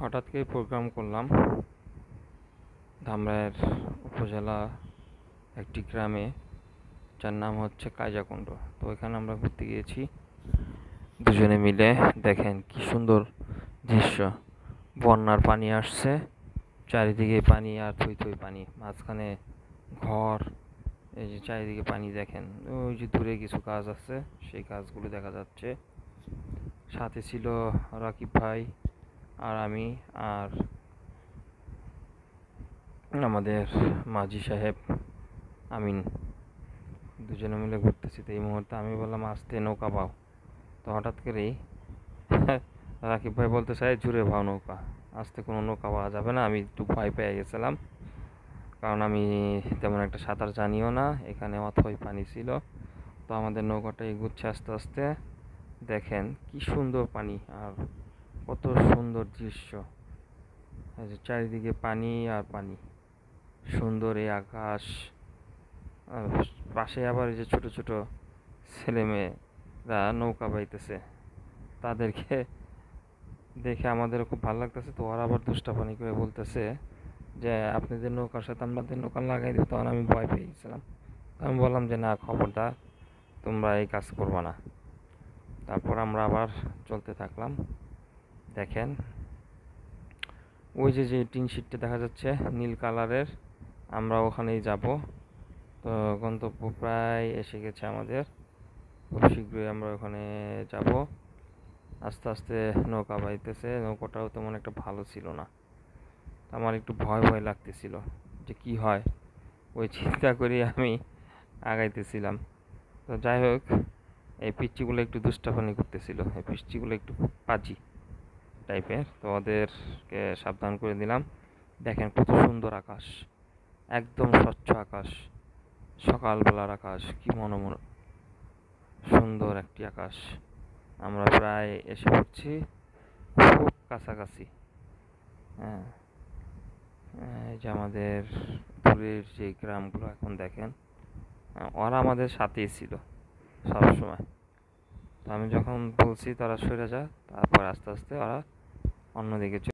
হঠাৎ করে প্রোগ্রাম করলাম ধামরাইয়ের উপজেলা একটি গ্রামে, যার নাম হচ্ছে কাইজাকুণ্ড। তো এখানে আমরা ঘুরতে গিয়েছি দুজনে মিলে। দেখেন কি সুন্দর দৃশ্য, বন্যার পানি আসছে, চারিদিকে পানি আর থই থই পানি, মাঝখানে ঘর। এই যে চারিদিকে পানি, দেখেন ওই যে দূরে কিছু গাছ আছে, সেই গাছগুলো দেখা যাচ্ছে। সাথে ছিল রাকিব ভাই আর আমি আর আমাদের মাঝি সাহেব আমিন, দুজনে মিলে ঘুরতেছি। তো এই মুহূর্তে আমি বললাম আস্তে নৌকা পাও, তো হঠাৎ করেই রাকিব ভাই বলতে চাই জুড়ে ভাও নৌকা, আস্তে কোনো নৌকা পাওয়া যাবে না। আমি একটু ভয় পেয়ে গেছিলাম, কারণ আমি তেমন একটা সাঁতার জানিও না, এখানে অথই পানি ছিল। তো আমাদের নৌকাটা এগুচ্ছে আস্তে আস্তে। দেখেন কি সুন্দর পানি আর কত সুন্দর দৃশ্য, চারিদিকে পানি আর পানি, সুন্দর এই আকাশ। আর পাশে আবার এই যে ছোট ছোট ছেলে মেয়েরা নৌকা বাইতেছে, তাদেরকে দেখে আমাদের খুব ভালো লাগতেছে। তো ওরা আবার দুষ্টাপানি করে বলতেছে যে আপনাদের নৌকার সাথে আমাদের নৌকা লাগাই দিই। তখন আমি ভয় পেয়ে গেছিলাম, আমি বললাম যে না, খবরদার তোমরা এই কাজ করবা না। তারপর আমরা আবার চলতে থাকলাম। দেখেন ওই যে যে টিন শিটটা দেখা যাচ্ছে নীল কালারের, আমরা ওখানেই যাব। তো গন্তব্য প্রায় এসে গেছে আমাদের, খুব শীঘ্রই আমরা ওখানে যাব। আস্তে আস্তে নৌকা বাইতেছে, নৌকাটাও তেমন একটা ভালো ছিল না, আমার একটু ভয় ভয় লাগতেছিল যে কি হয়, ওই চিন্তা করে আমি আগাইতেছিলাম। তো যাই হোক, এই পিচ্চিগুলো একটু দুষ্টাপানি করতেছিল, এই পিচ্চিগুলো একটু পাজি টাইপের, তো ওদেরকে সাবধান করে দিলাম। দেখেন কত সুন্দর আকাশ, একদম স্বচ্ছ আকাশ, সকালবেলার আকাশ, কি মনোমন সুন্দর একটি আকাশ। আমরা প্রায় এসে পড়ছি, খুব কাছাকাছি। হ্যাঁ, এই যে আমাদের দূরের যে গ্রামগুলো এখন দেখেন, ওরা আমাদের সাথেই ছিল সবসময়। তো আমি যখন বলছি তারা সরে যা, তারপর আস্তে আস্তে ওরা অন্যদিকে